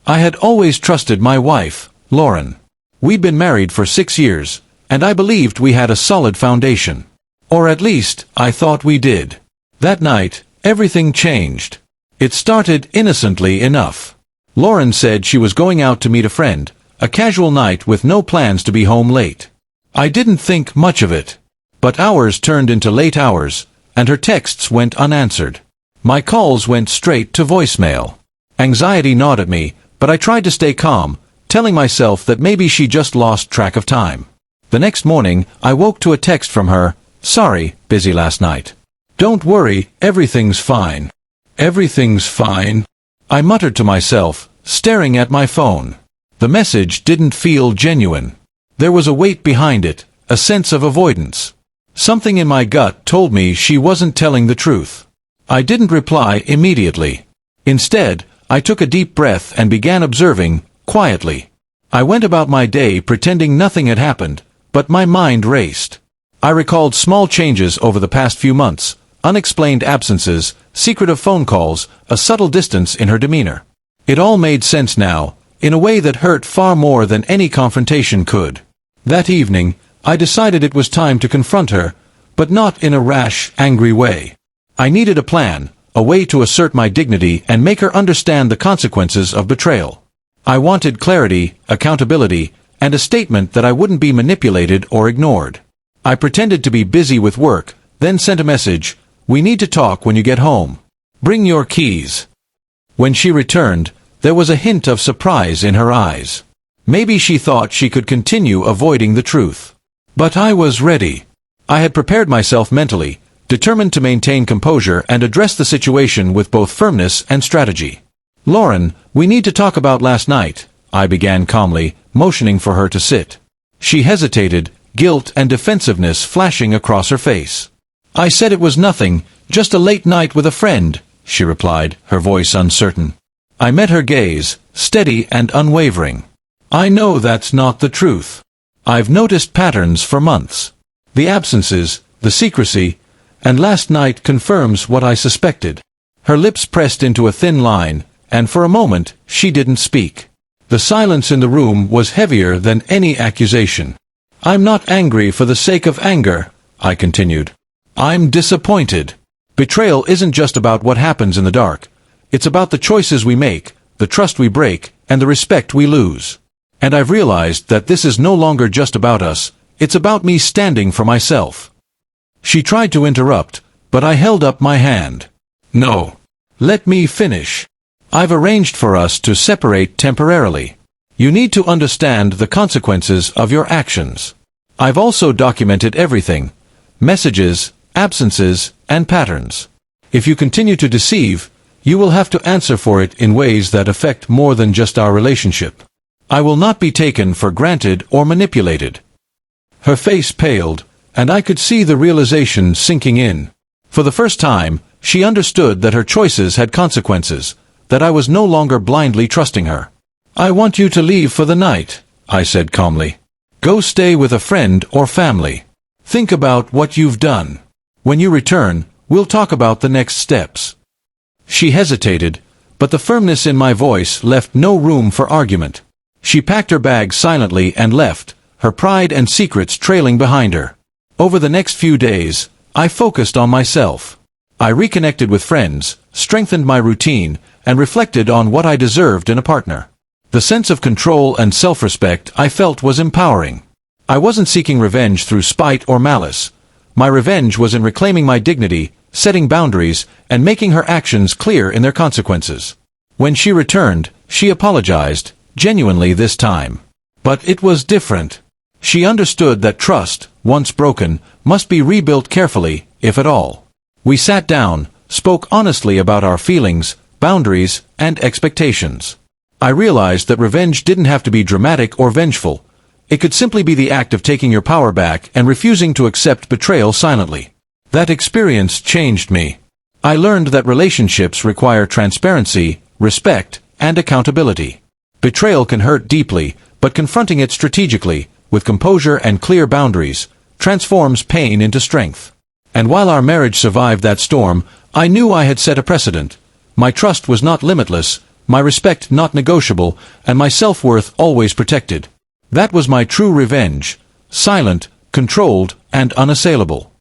I had always trusted my wife, Lauren. We'd been married for 6 years, and I believed we had a solid foundation. Or at least, I thought we did. That night, everything changed. It started innocently enough. Lauren said she was going out to meet a friend, a casual night with no plans to be home late. I didn't think much of it. But hours turned into late hours, and her texts went unanswered. My calls went straight to voicemail. Anxiety gnawed at me, but I tried to stay calm, telling myself that maybe she just lost track of time. The next morning, I woke to a text from her, "Sorry, busy last night." "Don't worry, everything's fine." "Everything's fine," I muttered to myself, staring at my phone. The message didn't feel genuine. There was a weight behind it, a sense of avoidance. Something in my gut told me she wasn't telling the truth. I didn't reply immediately. Instead, I took a deep breath and began observing, quietly. I went about my day pretending nothing had happened, but my mind raced. I recalled small changes over the past few months, unexplained absences, secretive phone calls, a subtle distance in her demeanor. It all made sense now, in a way that hurt far more than any confrontation could. That evening, I decided it was time to confront her, but not in a rash, angry way. I needed a plan, a way to assert my dignity and make her understand the consequences of betrayal. I wanted clarity, accountability, and a statement that I wouldn't be manipulated or ignored. I pretended to be busy with work, then sent a message, "We need to talk when you get home. Bring your keys." When she returned, there was a hint of surprise in her eyes. Maybe she thought she could continue avoiding the truth. But I was ready. I had prepared myself mentally, determined to maintain composure and address the situation with both firmness and strategy. "Lauren, we need to talk about last night," I began calmly, motioning for her to sit. She hesitated, guilt and defensiveness flashing across her face. "I said it was nothing, just a late night with a friend," she replied, her voice uncertain. I met her gaze, steady and unwavering. "I know that's not the truth. I've noticed patterns for months. The absences, the secrecy, and last night confirms what I suspected." Her lips pressed into a thin line, and for a moment, she didn't speak. The silence in the room was heavier than any accusation. "I'm not angry for the sake of anger," I continued. "I'm disappointed. Betrayal isn't just about what happens in the dark. It's about the choices we make, the trust we break, and the respect we lose. And I've realized that this is no longer just about us, it's about me standing for myself." She tried to interrupt, but I held up my hand. "No. Let me finish. I've arranged for us to separate temporarily. You need to understand the consequences of your actions. I've also documented everything: messages, absences, and patterns. If you continue to deceive, you will have to answer for it in ways that affect more than just our relationship. I will not be taken for granted or manipulated." Her face paled, and I could see the realization sinking in. For the first time, she understood that her choices had consequences, that I was no longer blindly trusting her. "I want you to leave for the night," I said calmly. "Go stay with a friend or family. Think about what you've done. When you return, we'll talk about the next steps." She hesitated, but the firmness in my voice left no room for argument. She packed her bag silently and left, her pride and secrets trailing behind her. Over the next few days, I focused on myself. I reconnected with friends, strengthened my routine, and reflected on what I deserved in a partner. The sense of control and self-respect I felt was empowering. I wasn't seeking revenge through spite or malice. My revenge was in reclaiming my dignity, setting boundaries, and making her actions clear in their consequences. When she returned, she apologized, genuinely this time. But it was different. She understood that trust, once broken, must be rebuilt carefully, if at all. We sat down, spoke honestly about our feelings, boundaries, and expectations. I realized that revenge didn't have to be dramatic or vengeful. It could simply be the act of taking your power back and refusing to accept betrayal silently. That experience changed me. I learned that relationships require transparency, respect, and accountability. Betrayal can hurt deeply, but confronting it strategically, with composure and clear boundaries, transforms pain into strength. And while our marriage survived that storm, I knew I had set a precedent. My trust was not limitless, my respect not negotiable, and my self-worth always protected. That was my true revenge, silent, controlled, and unassailable.